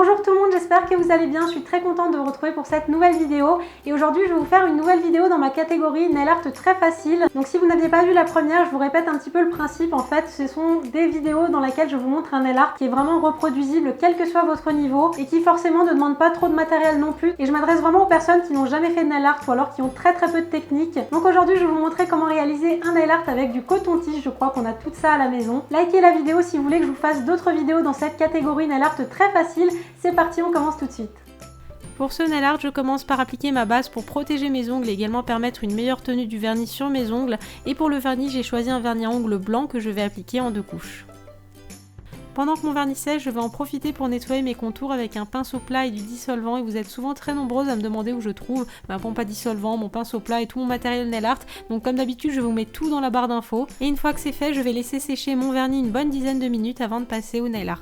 Bonjour tout le monde, j'espère que vous allez bien, je suis très contente de vous retrouver pour cette nouvelle vidéo et aujourd'hui je vais vous faire une nouvelle vidéo dans ma catégorie nail art très facile. Donc si vous n'aviez pas vu la première, je vous répète un petit peu le principe. En fait, ce sont des vidéos dans lesquelles je vous montre un nail art qui est vraiment reproduisible quel que soit votre niveau et qui forcément ne demande pas trop de matériel non plus. Et je m'adresse vraiment aux personnes qui n'ont jamais fait de nail art ou alors qui ont très peu de technique. Donc aujourd'hui je vais vous montrer comment réaliser un nail art avec du coton-tige. Je crois qu'on a tout ça à la maison. Likez la vidéo si vous voulez que je vous fasse d'autres vidéos dans cette catégorie nail art très facile. C'est parti, on commence tout de suite. Pour ce nail art, je commence par appliquer ma base pour protéger mes ongles et également permettre une meilleure tenue du vernis sur mes ongles. Et pour le vernis, j'ai choisi un vernis à ongles blanc que je vais appliquer en 2 couches. Pendant que mon vernis sèche, je vais en profiter pour nettoyer mes contours avec un pinceau plat et du dissolvant. Et vous êtes souvent très nombreuses à me demander où je trouve ma pompe à dissolvant, mon pinceau plat et tout mon matériel nail art. Donc comme d'habitude, je vous mets tout dans la barre d'infos. Et une fois que c'est fait, je vais laisser sécher mon vernis une bonne dizaine de minutes avant de passer au nail art.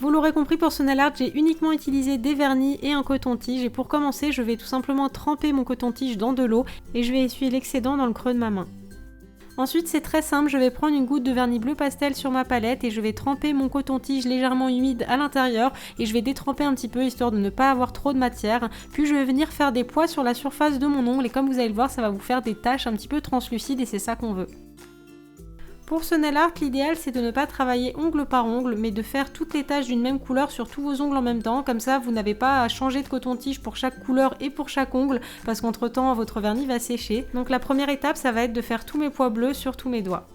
Vous l'aurez compris, pour ce nail art, j'ai uniquement utilisé des vernis et un coton-tige. Et pour commencer, je vais tout simplement tremper mon coton-tige dans de l'eau et je vais essuyer l'excédent dans le creux de ma main. Ensuite, c'est très simple, je vais prendre une goutte de vernis bleu pastel sur ma palette et je vais tremper mon coton-tige légèrement humide à l'intérieur et je vais détremper un petit peu histoire de ne pas avoir trop de matière. Puis je vais venir faire des poids sur la surface de mon ongle et comme vous allez le voir, ça va vous faire des taches un petit peu translucides et c'est ça qu'on veut. Pour ce nail art, l'idéal c'est de ne pas travailler ongle par ongle, mais de faire toutes les taches d'une même couleur sur tous vos ongles en même temps. Comme ça, vous n'avez pas à changer de coton-tige pour chaque couleur et pour chaque ongle, parce qu'entre temps, votre vernis va sécher. Donc la première étape, ça va être de faire tous mes poids bleus sur tous mes doigts.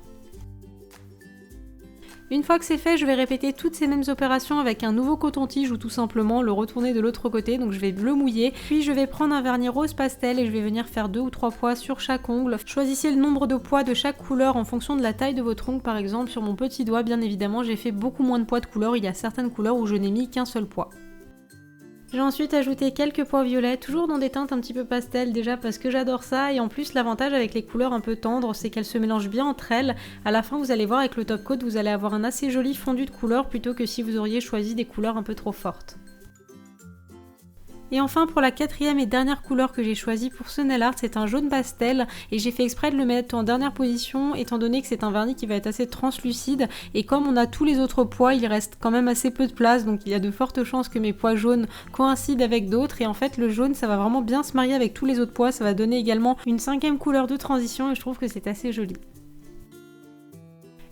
Une fois que c'est fait, je vais répéter toutes ces mêmes opérations avec un nouveau coton-tige ou tout simplement le retourner de l'autre côté. Donc je vais le mouiller, puis je vais prendre un vernis rose pastel et je vais venir faire 2 ou 3 poids sur chaque ongle. Choisissez le nombre de poids de chaque couleur en fonction de la taille de votre ongle. Par exemple, sur mon petit doigt, bien évidemment, j'ai fait beaucoup moins de poids de couleurs. Il y a certaines couleurs où je n'ai mis qu'un seul poids. J'ai ensuite ajouté quelques pois violets, toujours dans des teintes un petit peu pastel déjà parce que j'adore ça et en plus l'avantage avec les couleurs un peu tendres c'est qu'elles se mélangent bien entre elles. À la fin vous allez voir avec le top coat vous allez avoir un assez joli fondu de couleurs plutôt que si vous auriez choisi des couleurs un peu trop fortes. Et enfin pour la quatrième et dernière couleur que j'ai choisie pour ce nail art, c'est un jaune pastel et j'ai fait exprès de le mettre en dernière position étant donné que c'est un vernis qui va être assez translucide et comme on a tous les autres pois, il reste quand même assez peu de place donc il y a de fortes chances que mes pois jaunes coïncident avec d'autres et en fait le jaune ça va vraiment bien se marier avec tous les autres pois, ça va donner également une 5e couleur de transition et je trouve que c'est assez joli.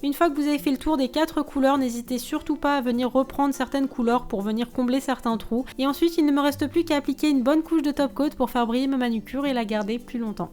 Une fois que vous avez fait le tour des 4 couleurs, n'hésitez surtout pas à venir reprendre certaines couleurs pour venir combler certains trous. Et ensuite, il ne me reste plus qu'à appliquer une bonne couche de top coat pour faire briller ma manucure et la garder plus longtemps.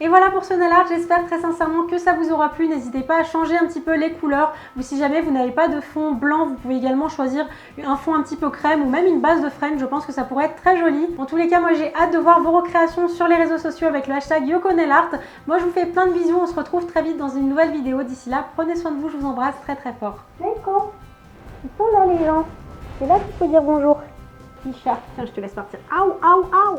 Et voilà pour ce nail art, j'espère très sincèrement que ça vous aura plu. N'hésitez pas à changer un petit peu les couleurs ou si jamais vous n'avez pas de fond blanc, vous pouvez également choisir un fond un petit peu crème ou même une base de frame. Je pense que ça pourrait être très joli. En tous les cas, moi j'ai hâte de voir vos recréations sur les réseaux sociaux avec le hashtag YokoNailArt. Moi je vous fais plein de bisous, on se retrouve très vite dans une nouvelle vidéo. D'ici là, prenez soin de vous, je vous embrasse très fort. D'accord, ils sont là les gens. C'est là qu'il faut dire bonjour. Petit chat, tiens je te laisse partir. Aouh, aouh, aouh.